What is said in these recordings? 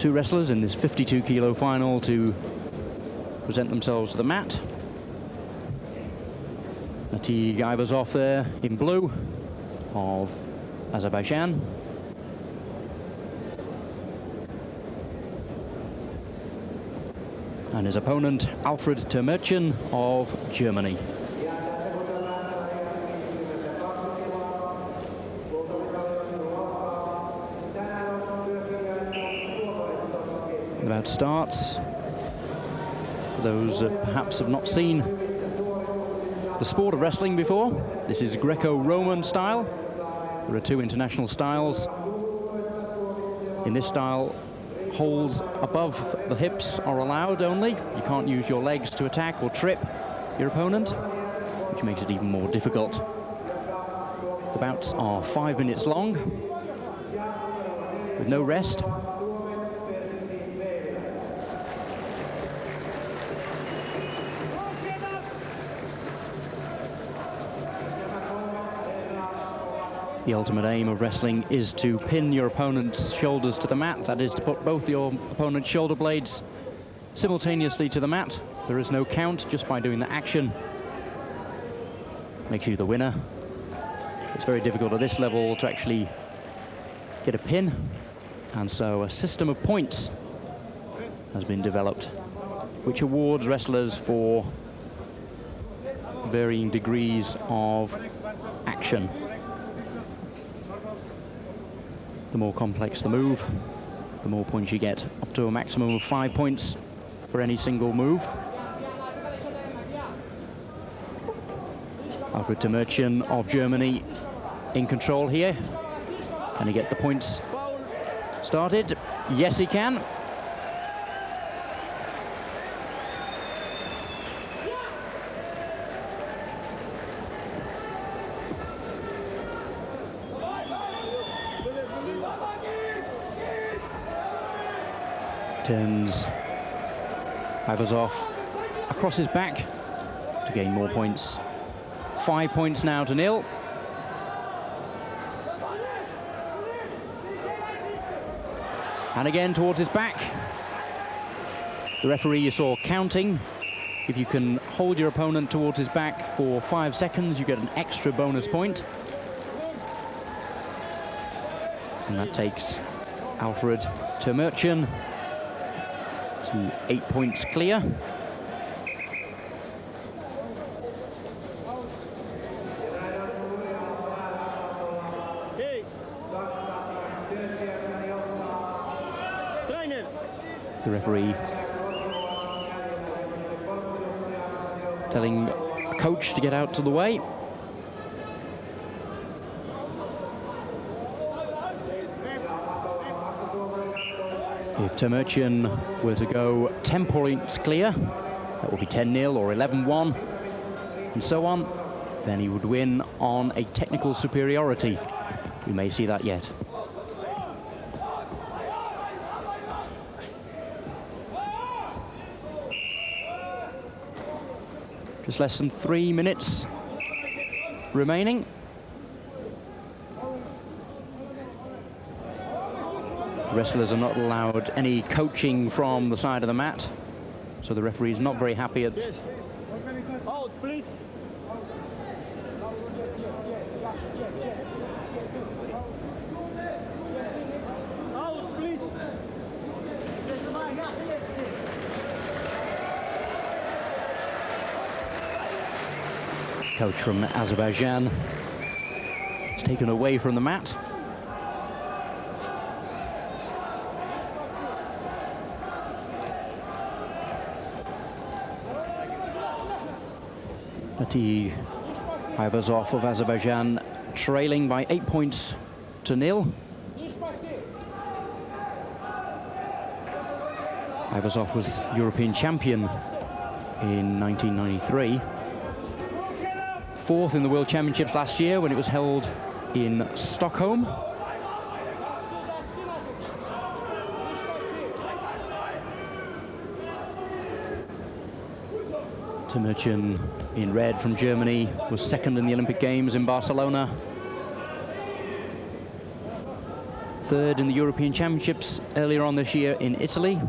two wrestlers in this 52-kilo final to present themselves to the mat. Natig Eivazov there in blue of Azerbaijan. And his opponent, Alfred Termerchen of Germany. About starts. For those that perhaps have not seen the sport of wrestling before, this is Greco-Roman style. There are two international styles. In this style, holds above the hips are allowed only. You can't use your legs to attack or trip your opponent, which makes it even more difficult. The bouts are 5 minutes long, with no rest. The ultimate aim of wrestling is to pin your opponent's shoulders to the mat. That is to put both your opponent's shoulder blades simultaneously to the mat. There is no count just by doing the action. Makes you the winner. It's very difficult at this level to actually get a pin. And so a system of points has been developed, which awards wrestlers for varying degrees of action. The more complex the move, the more points you get, up to a maximum of 5 points for any single move. Alfred Termerchen of Germany in control here. Can he get the points started? Yes, he can. Turns Eivazov across his back to gain more points. 5 points now to nil. And again towards his back. The referee you saw counting. If you can hold your opponent towards his back for 5 seconds, you get an extra bonus point. And that takes Alfred Termerchen to 8 points clear. The referee telling a coach to get out to the way. If Termerchen were to go 10 points clear, that would be 10-0 or 11-1, and so on, then he would win on a technical superiority. We may see that yet. Just less than 3 minutes remaining. Wrestlers are not allowed any coaching from the side of the mat, so the referee is not very happy at out, please. Out, please. Coach from Azerbaijan is taken away from the mat. Natig Eivazov of Azerbaijan trailing by 8 points to nil. Eivazov was European champion in 1993. Fourth in the World Championships last year when it was held in Stockholm. Termerchen in red from Germany was second in the Olympic Games in Barcelona. third in the European Championships earlier on this year in Italy.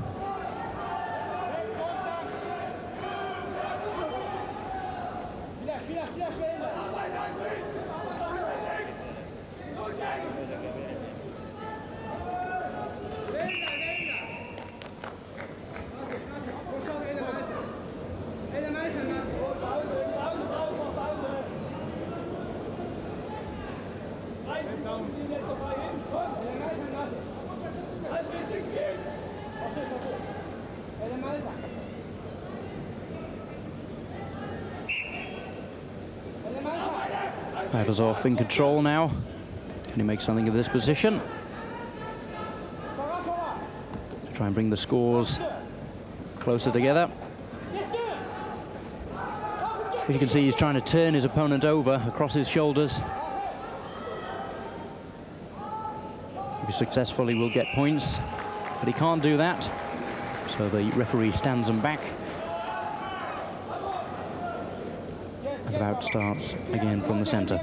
Eivazov in control now. Can he make something of this position? Try and bring the scores closer together. As you can see, he's trying to turn his opponent over across his shoulders. If he's successful, he will get points, but he can't do that. So the referee stands him back. And the bout starts again from the center.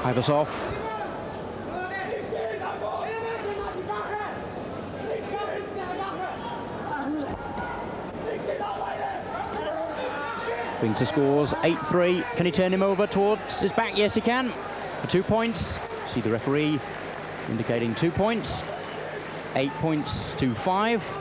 Eivazov. Brings the scores 8-3. Can he turn him over towards his back? Yes, he can. For 2 points. See the referee indicating 2 points. 8 points to 5.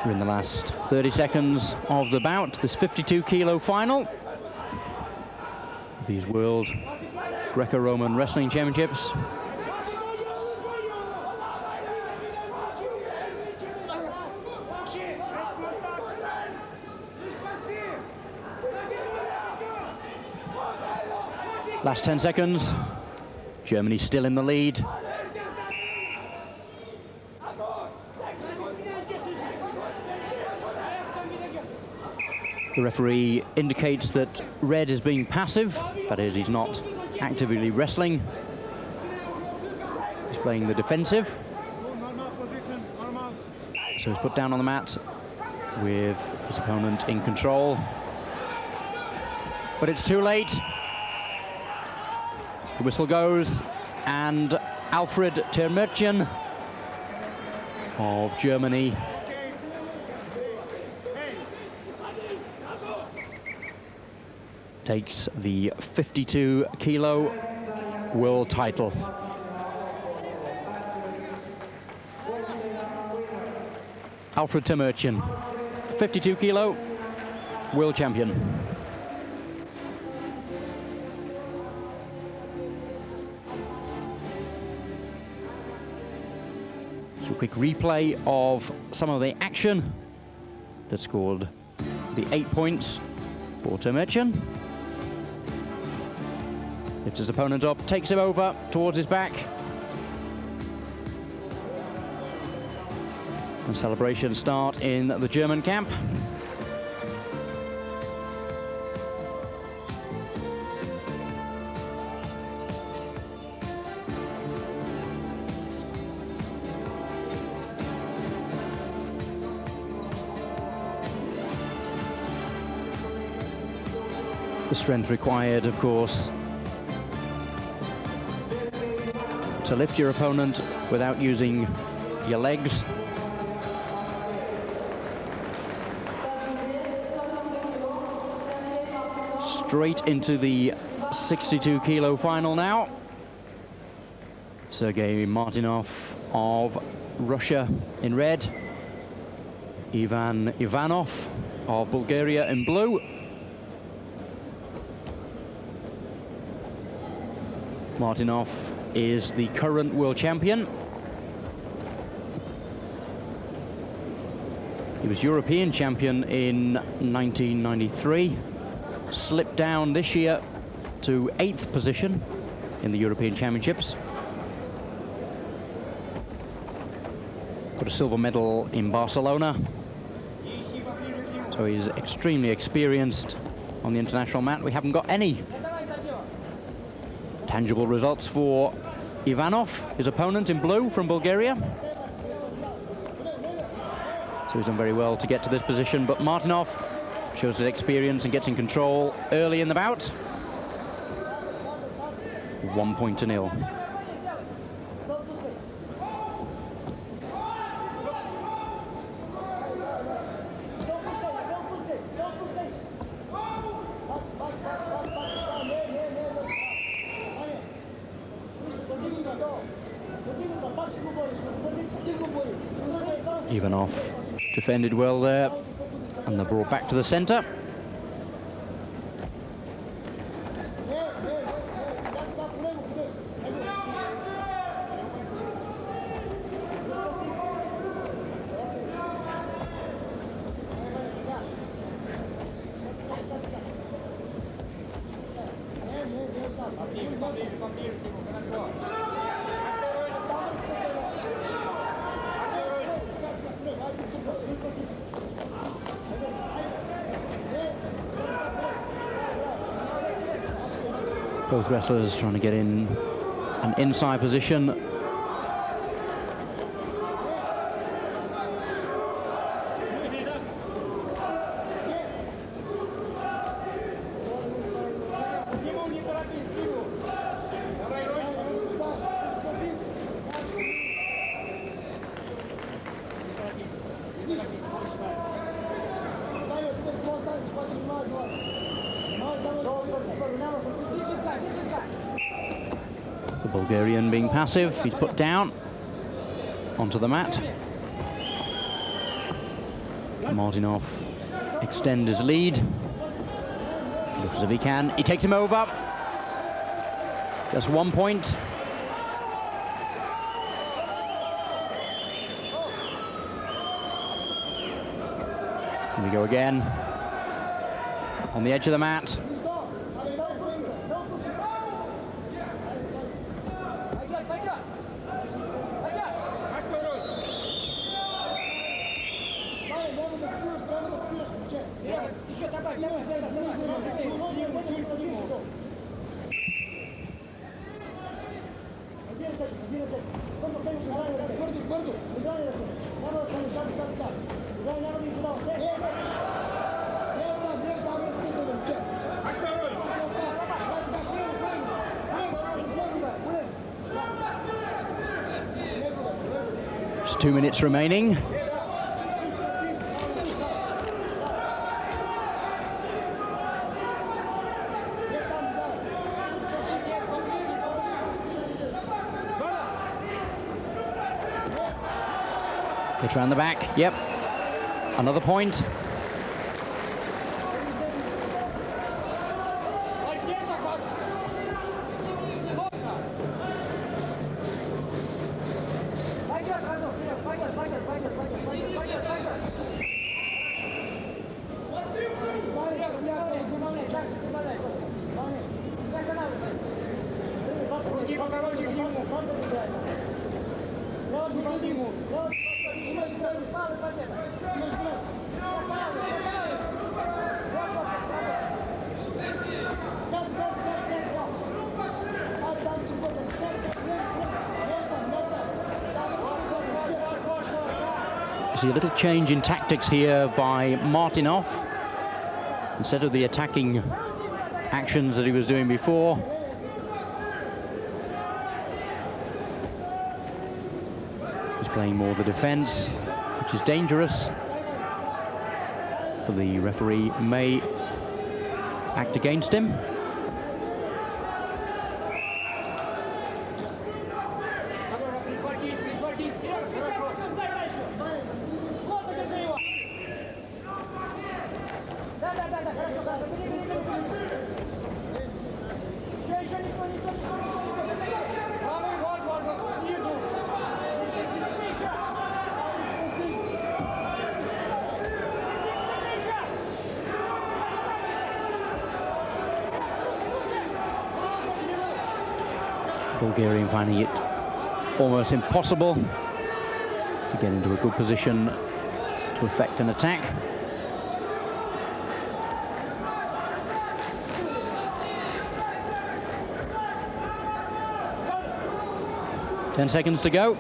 We're in the last 30 seconds of the bout, this 52-kilo final. These World Greco-Roman Wrestling Championships. Last 10 seconds. Germany still in the lead. The referee indicates that red is being passive, that is, he's not actively wrestling. He's playing the defensive. So he's put down on the mat with his opponent in control. But it's too late. The whistle goes, and Alfred Termerchen of Germany takes the 52-kilo world title. Alfred Termerchen, 52-kilo world champion. So a quick replay of some of the action that scored the 8 points for Termerchen. Lifts his opponent up, takes him over towards his back. And celebrations start in the German camp. The strength required, of course, to lift your opponent without using your legs. straight into the 62-kilo final now. Sergey Martinov of Russia in red. Ivanov of Bulgaria in blue. Martinov is the current world champion. He was European champion in 1993, slipped down this year to 8th position in the European Championships. Got a silver medal in Barcelona. So he's extremely experienced on the international mat. We haven't got any tangible results for Ivanov, his opponent in blue from Bulgaria. So he's done very well to get to this position, but Martinov shows his experience and gets in control early in the bout. 1 point to 0. Ivanov defended well there, and they're brought back to the center. Both wrestlers trying to get in an inside position. The Bulgarian being passive, he's put down onto the mat. Martinov extend his lead. Looks as if he can. He takes him over. Just 1 point. Here we go again. On the edge of the mat. Just 2 minutes remaining. Gets around the back. Yep. Another point. See a little change in tactics here by Martinov. Instead of the attacking actions that he was doing before, he's playing more the defense, which is dangerous. For the referee may act against him. Bulgarian finding it almost impossible to get into a good position to effect an attack. Ten seconds to go.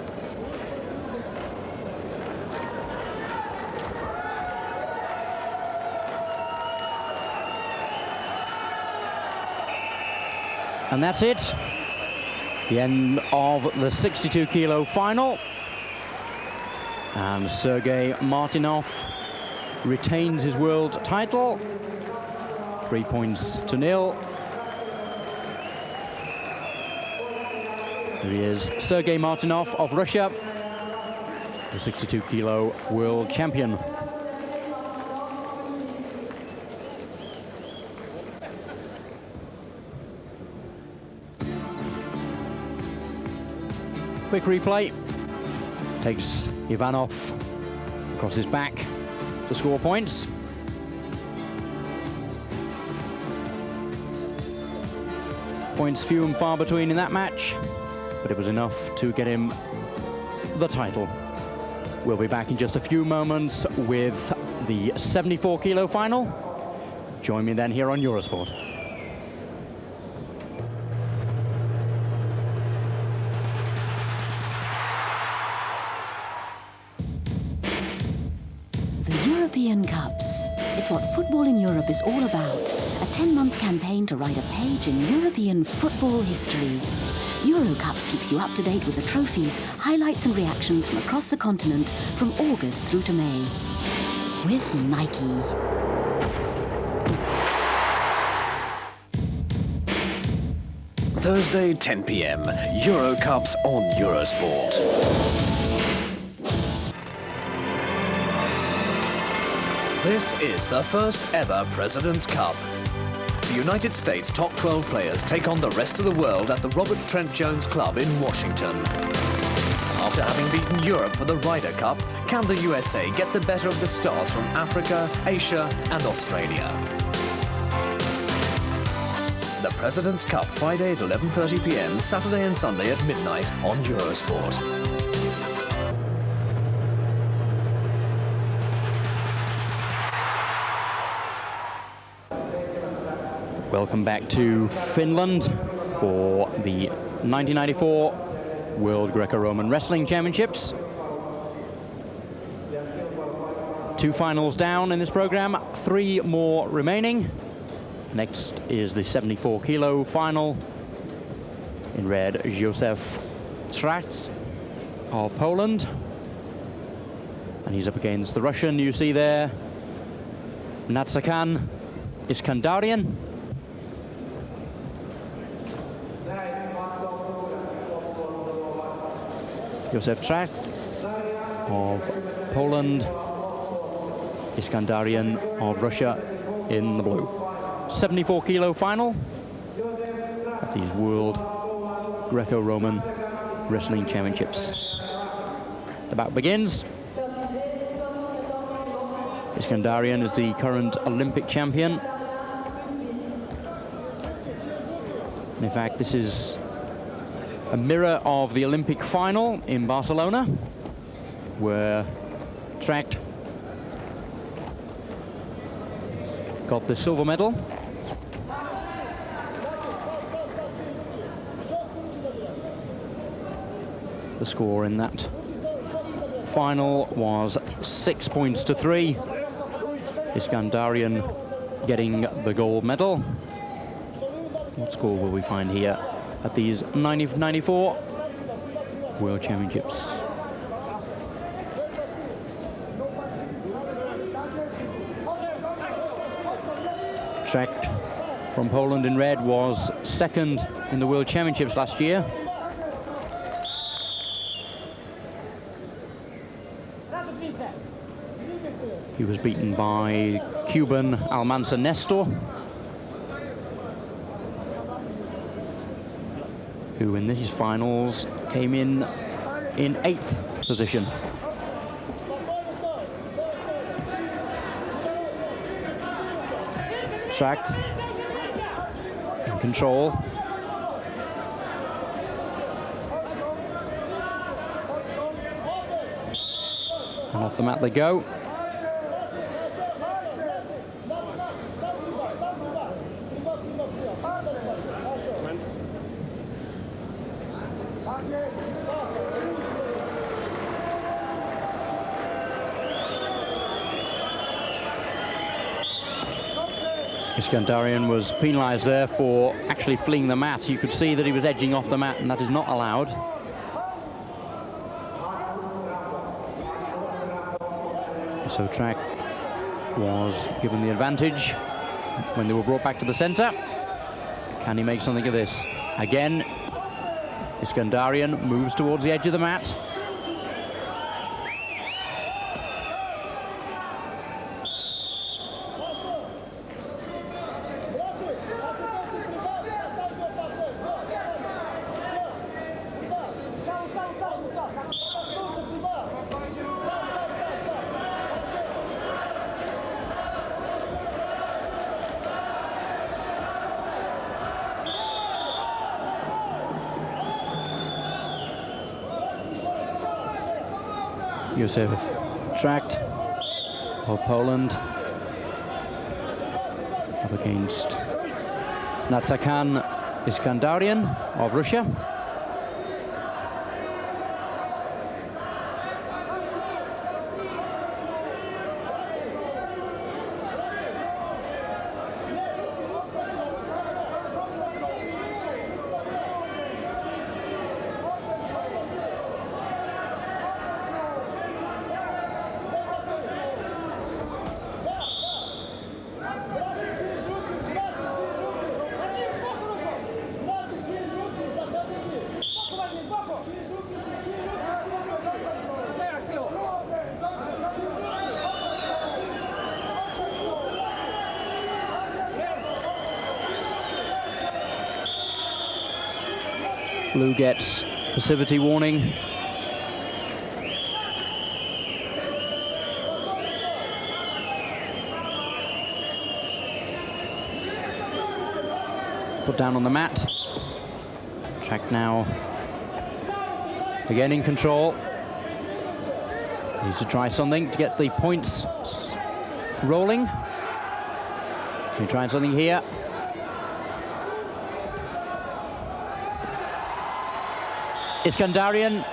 And that's it. The end of the 62-kilo final. And Sergey Martinov retains his world title. 3 points to nil. There he is, Sergey Martinov of Russia, the 62-kilo world champion. Quick replay. Takes Ivanov across his back to score points. Points few and far between in that match, but it was enough to get him the title. We'll be back in just a few moments with the 74-kilo final. Join me then here on Eurosport. European Cups. It's what football in Europe is all about. A 10-month campaign to write a page in European football history. Eurocups keeps you up to date with the trophies, highlights and reactions from across the continent from August through to May. With Nike. Thursday, 10 p.m. Eurocups on Eurosport. This is the first ever President's Cup. The United States top 12 players take on the rest of the world at the Robert Trent Jones Club in Washington. After having beaten Europe for the Ryder Cup, can the USA get the better of the stars from Africa, Asia and Australia? The President's Cup, Friday at 11:30 p.m, Saturday and Sunday at midnight on Eurosport. Welcome back to Finland for the 1994 World Greco-Roman Wrestling Championships. 2 finals down in this program, 3 more remaining. Next is the 74-kilo final. In red, Josef Tracz of Poland. And he's up against the Russian, you see there, Mnatsakan, Iskandaryan. Josef Tracz of Poland, Iskandaryan of Russia in the blue. 74-kilo final at these World Greco-Roman Wrestling Championships. The bout begins. Iskandaryan is the current Olympic champion. And in fact, this is a mirror of the Olympic final in Barcelona, where Tracz got the silver medal. The score in that final was 6 points to 3. Iskandaryan getting the gold medal. What score will we find here at these 94 World Championships? Tracz from Poland in red was second in the World Championships last year. He was beaten by Cuban Almanza Nestor, who in these finals came in 8th position. Tracz in control. And off the mat they go. Iskandaryan was penalised there for actually fleeing the mat. You could see that he was edging off the mat, and that is not allowed. So Tracz was given the advantage when they were brought back to the centre. Can he make something of this? Again, Iskandaryan moves towards the edge of the mat. Josef Tracz of Poland up against Mnatsakan Iskandaryan of Russia. Blue gets passivity warning. Put down on the mat. Tracz now again in control. Needs to try something to get the points rolling. He tried something here. Iskandaryan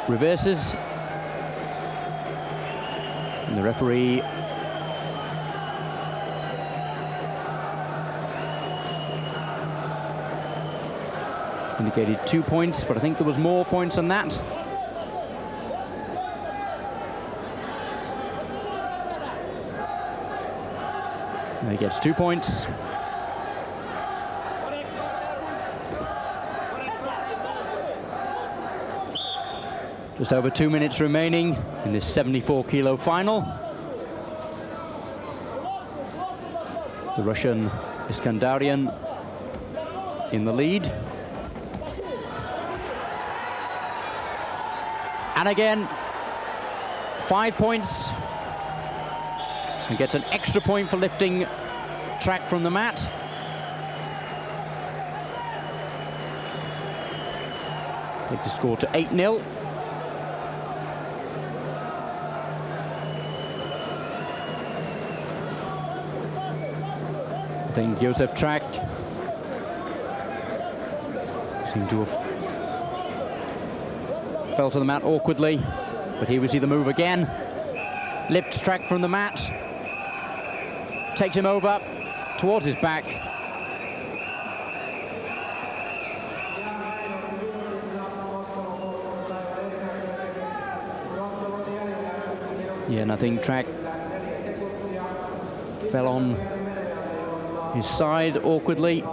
reverses, and the referee indicated 2 points, but I think there was more points than that. And he gets 2 points. Just over 2 minutes remaining in this 74-kilo final. The Russian Iskandaryan in the lead. And again, 5 points. And gets an extra point for lifting Tracz from the mat. Take the score to 8-0. I think Josef Tracz seemed to have fell to the mat awkwardly, but here we see the move again. Lifts Tracz from the mat, takes him over towards his back. Yeah, and I think Tracz fell on his side awkwardly.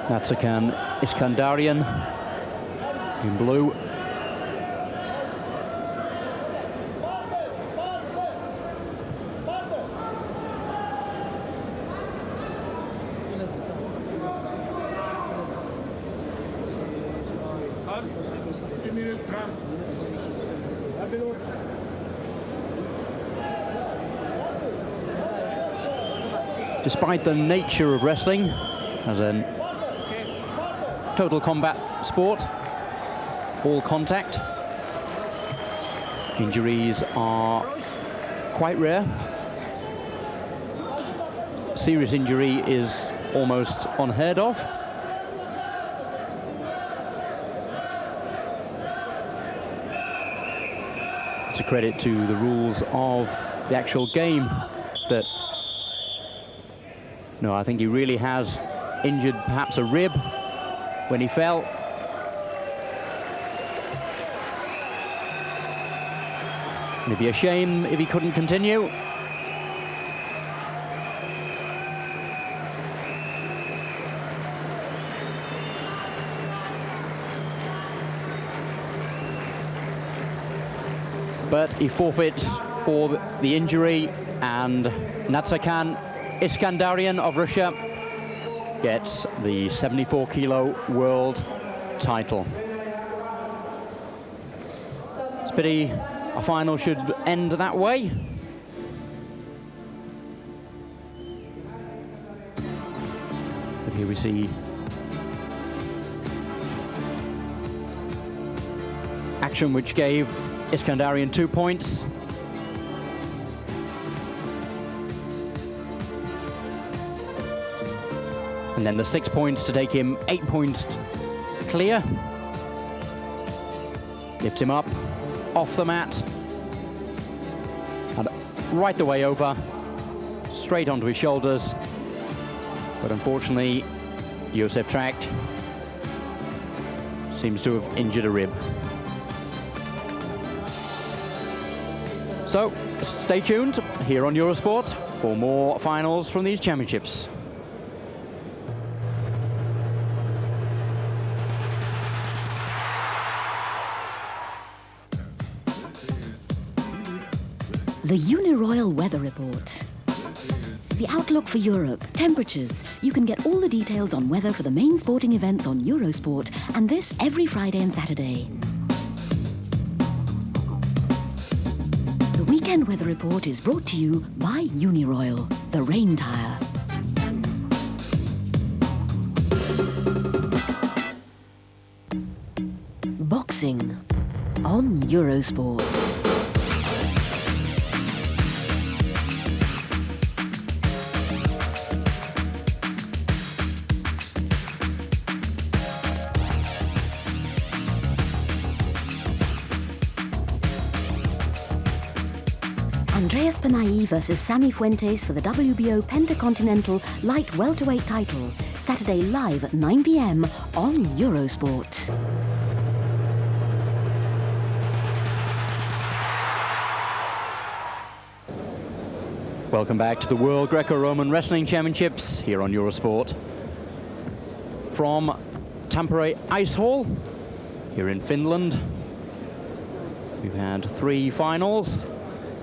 Mnatsakan, Iskandaryan in blue. Despite the nature of wrestling as a total combat sport, all contact, injuries are quite rare. Serious injury is almost unheard of. It's a credit to the rules of the actual game that, no, I think he really has injured perhaps a rib when he fell. It'd be a shame if he couldn't continue. But he forfeits for the injury, and Mnatsakan, Iskandaryan of Russia, gets the 74-kilo world title. It's a pity a final should end that way. But here we see action which gave Iskandaryan 2 points. And then the 6 points to take him 8 points clear. Lifts him up off the mat and right the way over, straight onto his shoulders. But unfortunately, Josef Tracz seems to have injured a rib. So stay tuned here on Eurosport for more finals from these championships. The Uniroyal Weather Report. The outlook for Europe, temperatures. You can get all the details on weather for the main sporting events on Eurosport, and this every Friday and Saturday. The Weekend Weather Report is brought to you by Uniroyal, the rain tire. Boxing on Eurosport. Panay versus Sammy Fuentes for the WBO Pentacontinental Light Welterweight title. Saturday live at 9 p.m. on Eurosport. Welcome back to the World Greco-Roman Wrestling Championships here on Eurosport. From Tampere Ice Hall here in Finland, we've had 3 finals,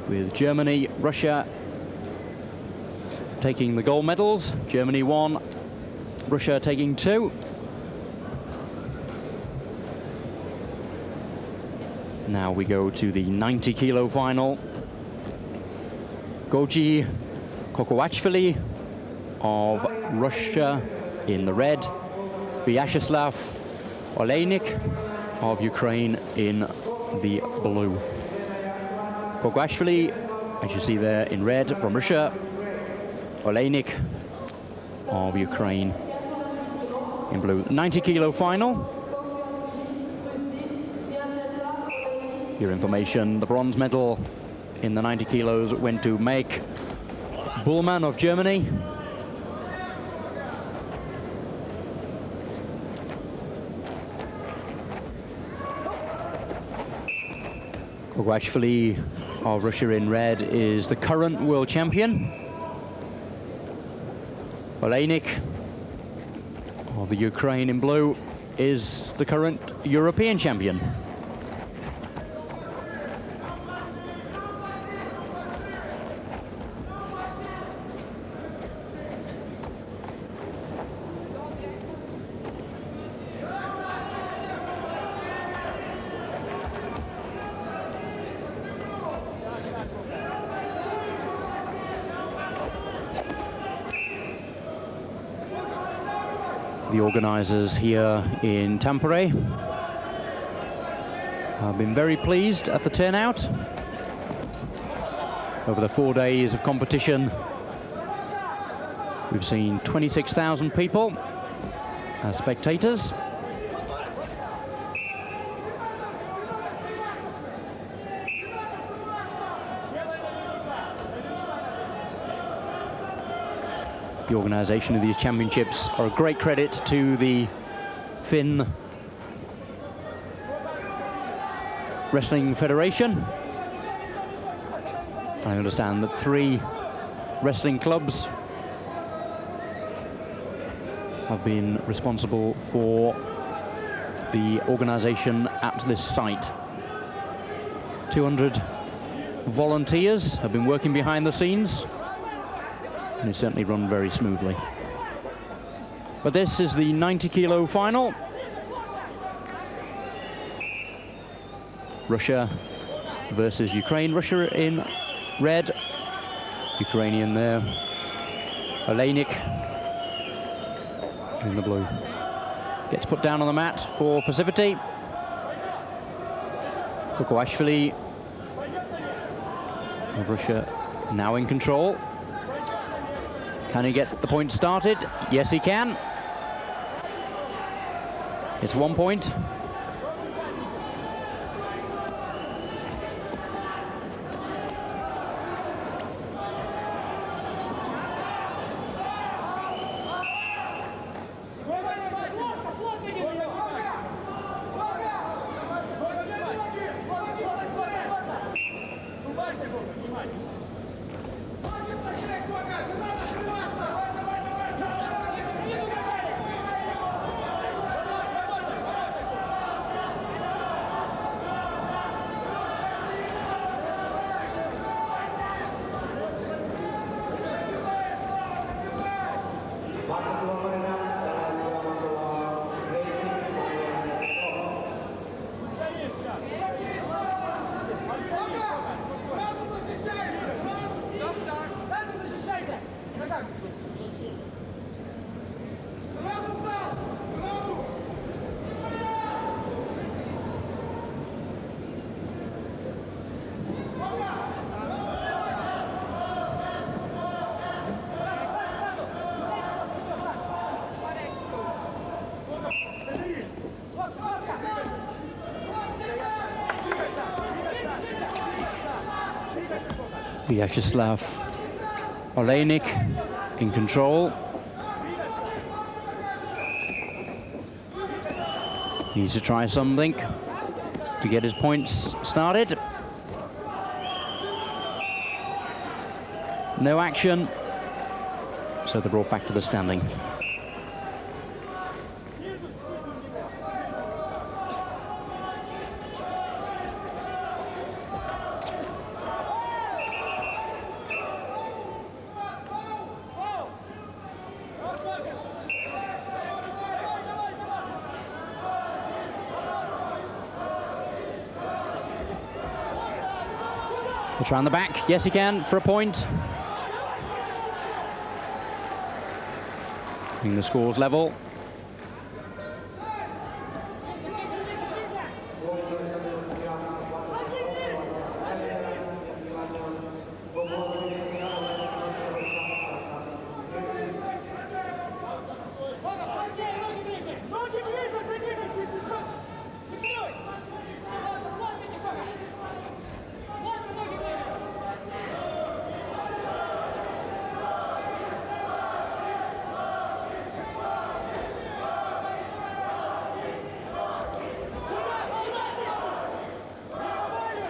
with Germany, Russia taking the gold medals. Germany 1, Russia taking 2. Now we go to the 90-kilo final. Gogi, Koguashvili of Russia in the red. Vyacheslav, Oliynyk of Ukraine in the blue. Koguashvili, as you see there in red, from Russia. Oliynyk of Ukraine in blue. 90-kilo final. Your information, the bronze medal in the 90 kilos went to Make Bullman of Germany. Koguashvili of Russia in red is the current world champion. Oliynyk of the Ukraine in blue is the current European champion. The organisers here in Tampere have been very pleased at the turnout. Over the 4 days of competition, we've seen 26,000 people as spectators. The organisation of these championships are a great credit to the Finn Wrestling Federation. I understand that 3 wrestling clubs have been responsible for the organisation at this site. 200 volunteers have been working behind the scenes, and it's certainly run very smoothly. But this is the 90-kilo final. Russia versus Ukraine. Russia in red, Ukrainian there. Oliynyk in the blue. Gets put down on the mat for passivity. Koguashvili of Russia now in control. Can he get the point started? Yes, he can. It's 1 point. Vyacheslav Oliynyk in control. Needs to try something to get his points started. No action, so they're brought back to the standing. He'll try on the back. Yes, he can, for a point. Bring the scores level.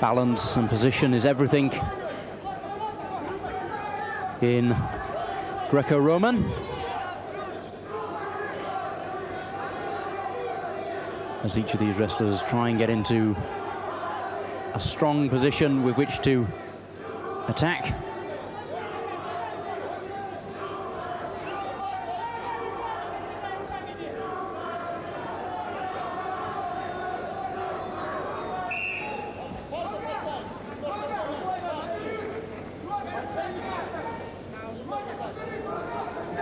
Balance and position is everything in Greco-Roman. As each of these wrestlers try and get into a strong position with which to attack.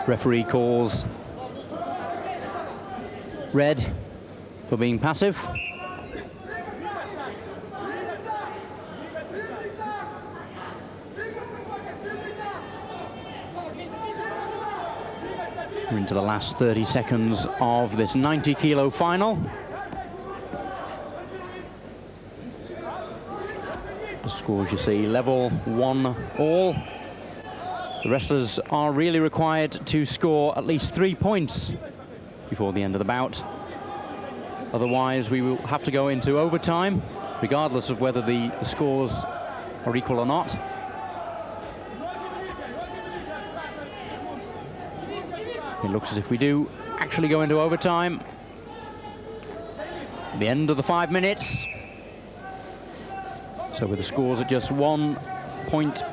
Referee calls red for being passive. We're into the last 30 seconds of this 90-kilo final. The scores you see, level 1-all. The wrestlers are really required to score at least 3 points before the end of the bout. Otherwise, we will have to go into overtime, regardless of whether the scores are equal or not. It looks as if we do actually go into overtime. The end of the 5 minutes. So with the scores at just 1 point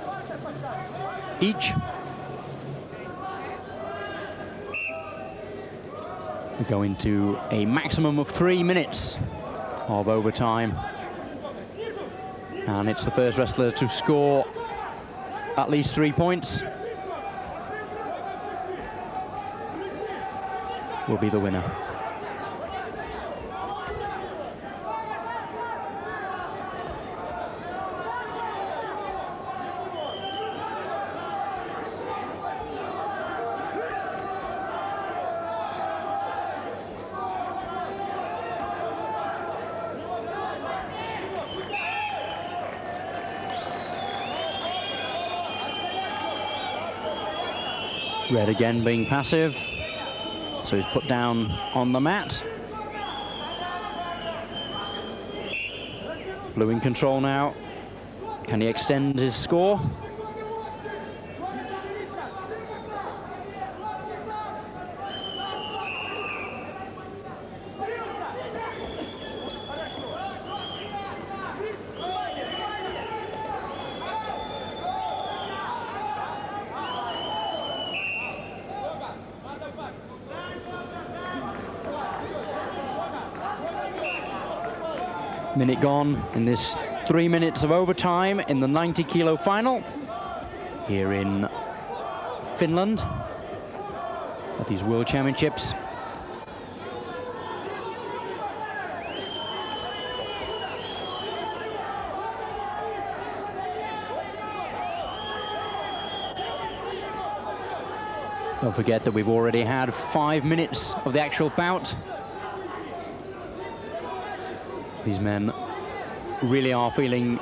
each, we go into a maximum of 3 minutes of overtime. And it's the first wrestler to score at least 3 points will be the winner. Red again being passive, so he's put down on the mat. Blue in control now. Can he extend his score? Minute gone in this 3 minutes of overtime in the 90-kilo final here in Finland at these World Championships. Don't forget that we've already had 5 minutes of the actual bout. These men really are feeling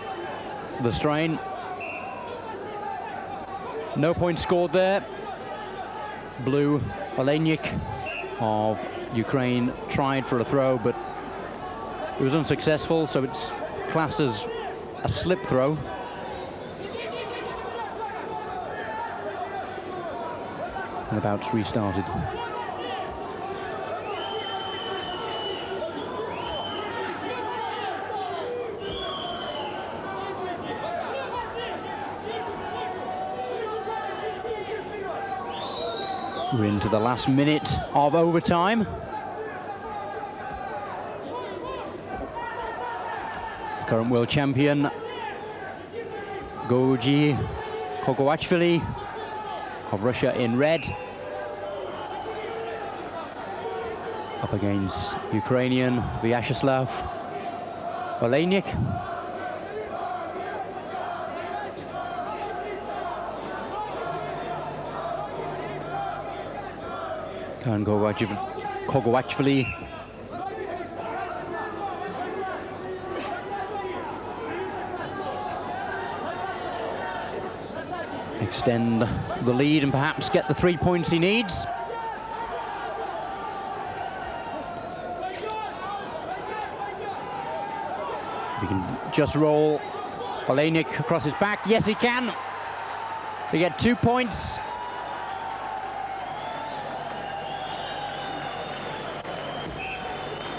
the strain. No points scored there. Blue, Oliynyk of Ukraine tried for a throw, but it was unsuccessful, so it's classed as a slip throw. And the bout's restarted. We're into the last minute of overtime. The current world champion, Gogi, Koguashvili of Russia in red, up against Ukrainian Vyacheslav Oliynyk. And Koguashvili extend the lead and perhaps get the 3 points he needs. He can just roll Oliynyk across his back. Yes, he can. They get 2 points.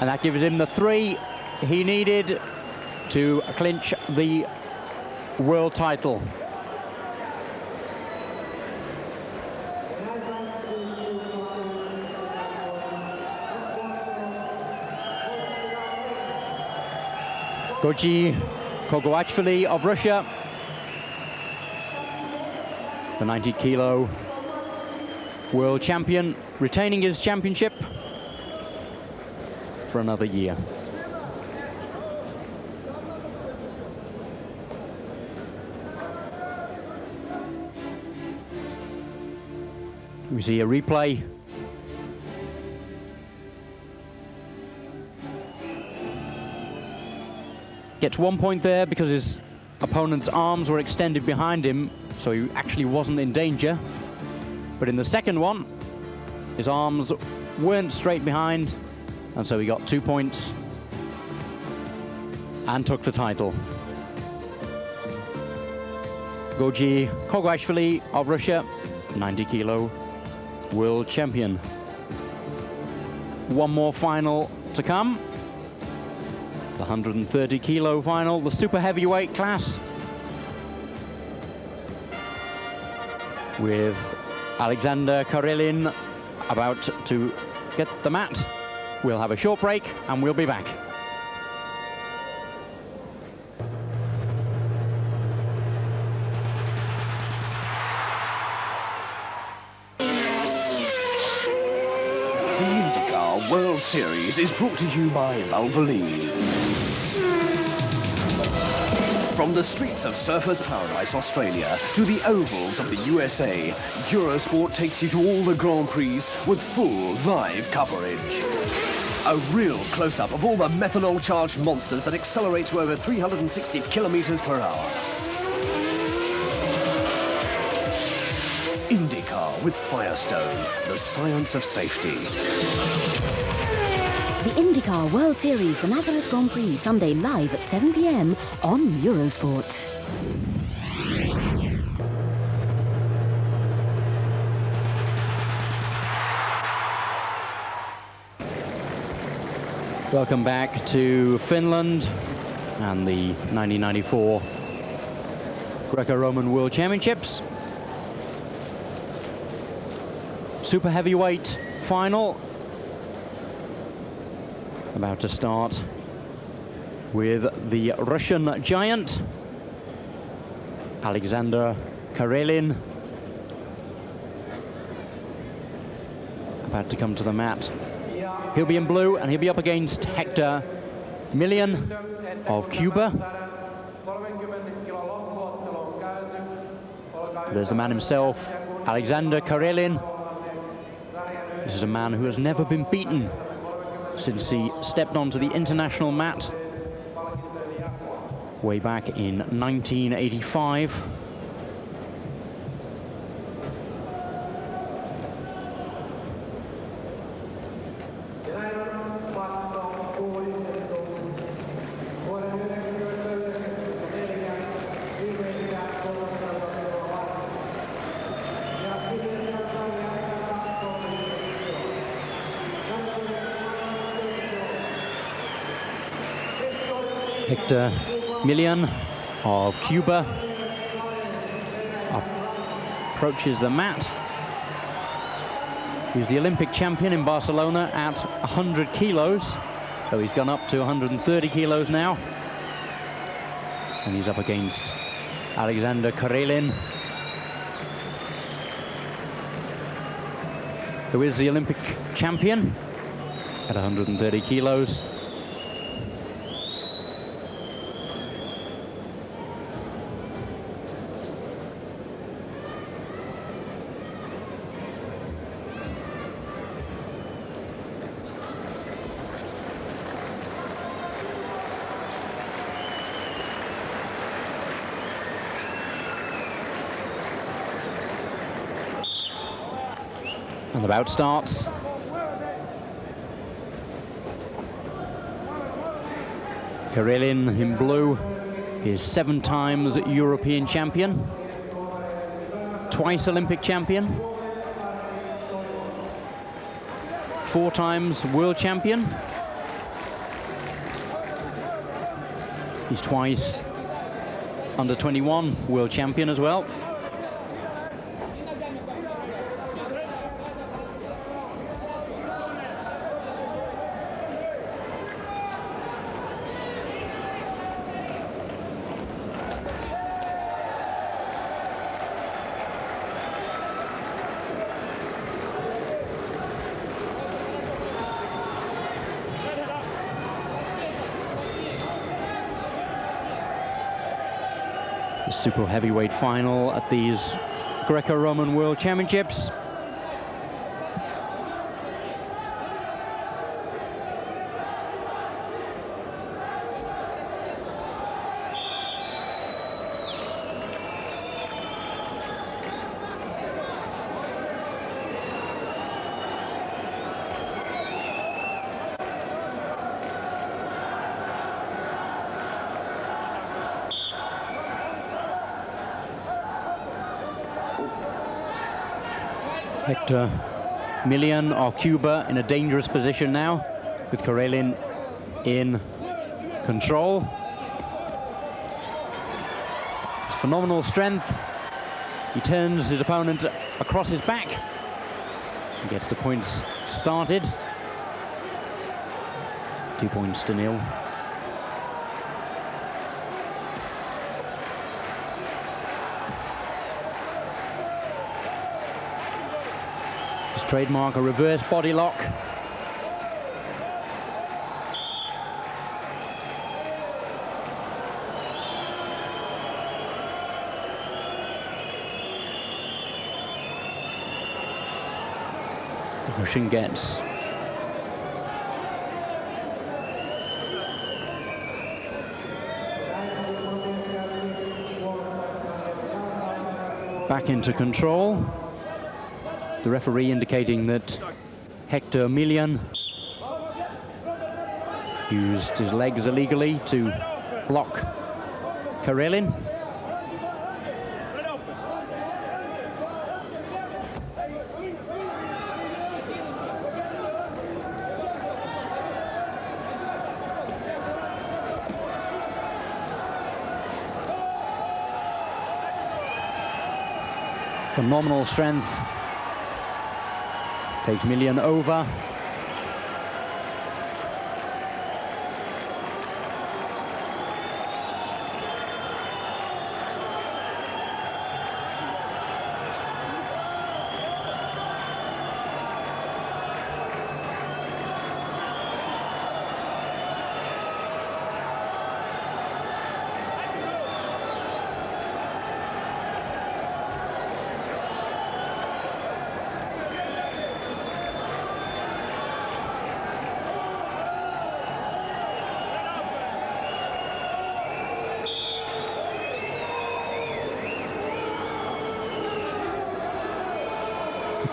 And that gives him the 3 he needed to clinch the world title. Gogi Koguashvili of Russia, the 90-kilo world champion, retaining his championship for another year. We see a replay. Gets 1 point there because his opponent's arms were extended behind him, so he actually wasn't in danger. But in the second one, his arms weren't straight behind, and so he got 2 points and took the title. Gogi Koguashvili of Russia, 90-kilo world champion. One more final to come. The 130-kilo final, the super heavyweight class, with Alexander Karelin about to get the mat. We'll have a short break and we'll be back. The IndyCar World Series is brought to you by Valvoline. From the streets of Surfers Paradise, Australia, to the ovals of the USA, Eurosport takes you to all the Grand Prix with full live coverage. A real close-up of all the methanol-charged monsters that accelerate to over 360 kilometers per hour. IndyCar with Firestone, the science of safety. The IndyCar World Series, the Nazareth Grand Prix, Sunday live at 7 p.m. on Eurosport. Welcome back to Finland and the 1994 Greco-Roman World Championships. Super heavyweight final. About to start with the Russian giant, Alexander Karelin. About to come to the mat. He'll be in blue and he'll be up against Hector Milian of Cuba. There's the man himself, Alexander Karelin. This is a man who has never been beaten since he stepped onto the international mat way back in 1985. Hector Milian of Cuba approaches the mat. He was the Olympic champion in Barcelona at 100 kilos, so he's gone up to 130 kilos now. And he's up against Alexander Karelin, who is the Olympic champion at 130 kilos. And the bout starts. Karelin in blue is 7 times European champion, twice Olympic champion, 4 times world champion. He's twice under 21 world champion as well. Super heavyweight final at these Greco-Roman World Championships. Hector Milian of Cuba in a dangerous position now, with Karelin in control. His phenomenal strength. He turns his opponent across his back and gets the points started. 2 points to 0. Trademark a reverse body lock. The Russian gets back into control. The referee indicating that Hector Milian used his legs illegally to block Karelin. Phenomenal strength. Takes Milian over.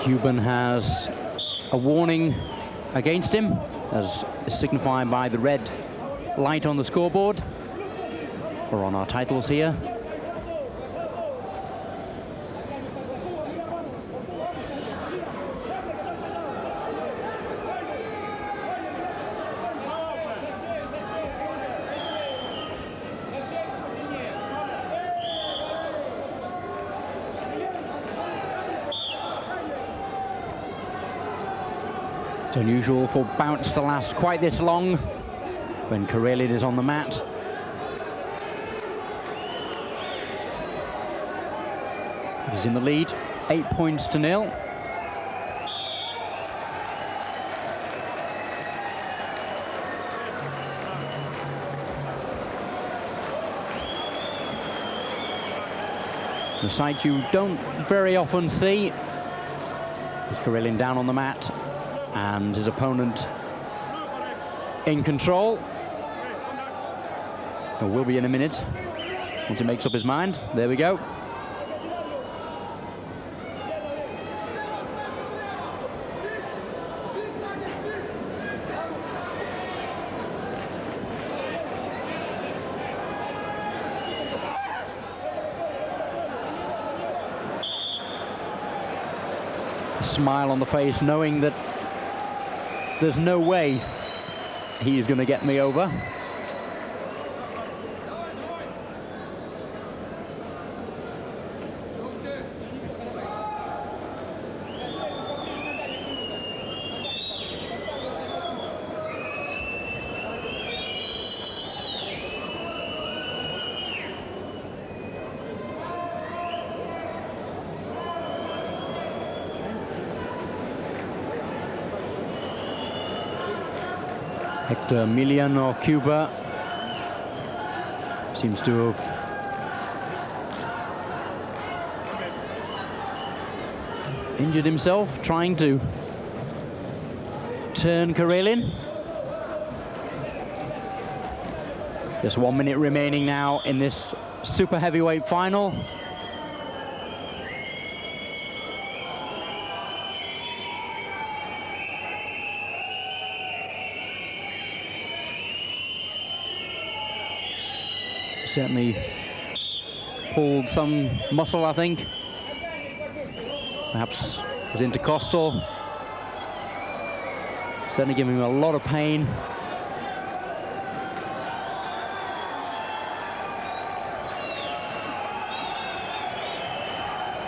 Cuban has a warning against him, as is signified by the red light on the scoreboard, or on our titles here. It's unusual for bouts to last quite this long when Karelin is on the mat. He's in the lead, 8 points to 0. The sight you don't very often see is Karelin down on the mat and his opponent in control. It will be in a minute once he makes up his mind. There we go. smile on the face, knowing that there's no way he's going to get me over. Hector Milian of Cuba seems to have injured himself trying to turn Karelin. Just 1 minute remaining now in this super heavyweight final. Certainly pulled some muscle, I think. Perhaps his intercostal. Certainly giving him a lot of pain.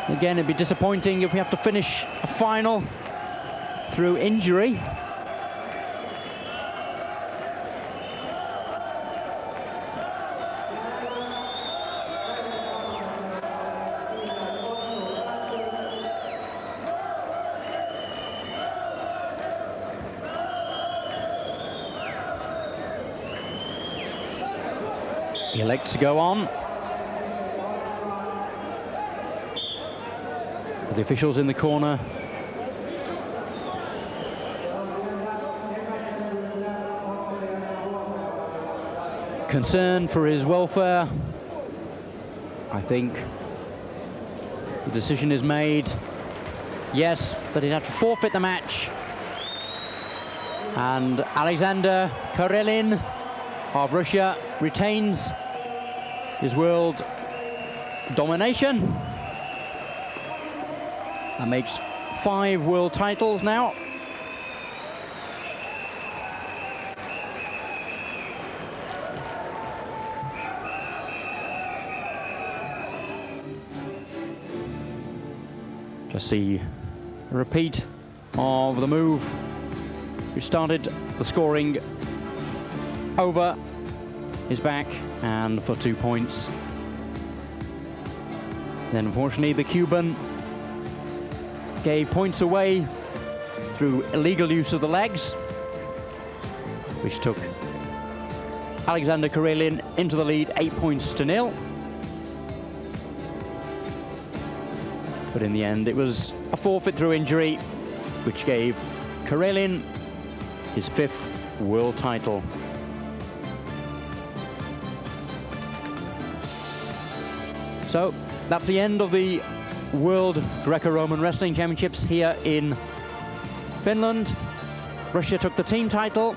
Again, it'd be disappointing if we have to finish a final through injury. He elects to go on. With the officials in the corner. Concern for his welfare. I think the decision is made. Yes, that he'd have to forfeit the match. And Alexander Karelin of Russia retains his world domination. That makes 5 world titles now. Just see a repeat of the move which started the scoring over his back and for 2 points. Then unfortunately the Cuban gave points away through illegal use of the legs, which took Alexander Karelin into the lead 8-0. But in the end it was a forfeit through injury, which gave Karelin his 5th world title. So that's the end of the World Greco-Roman Wrestling Championships here in Finland. Russia took the team title.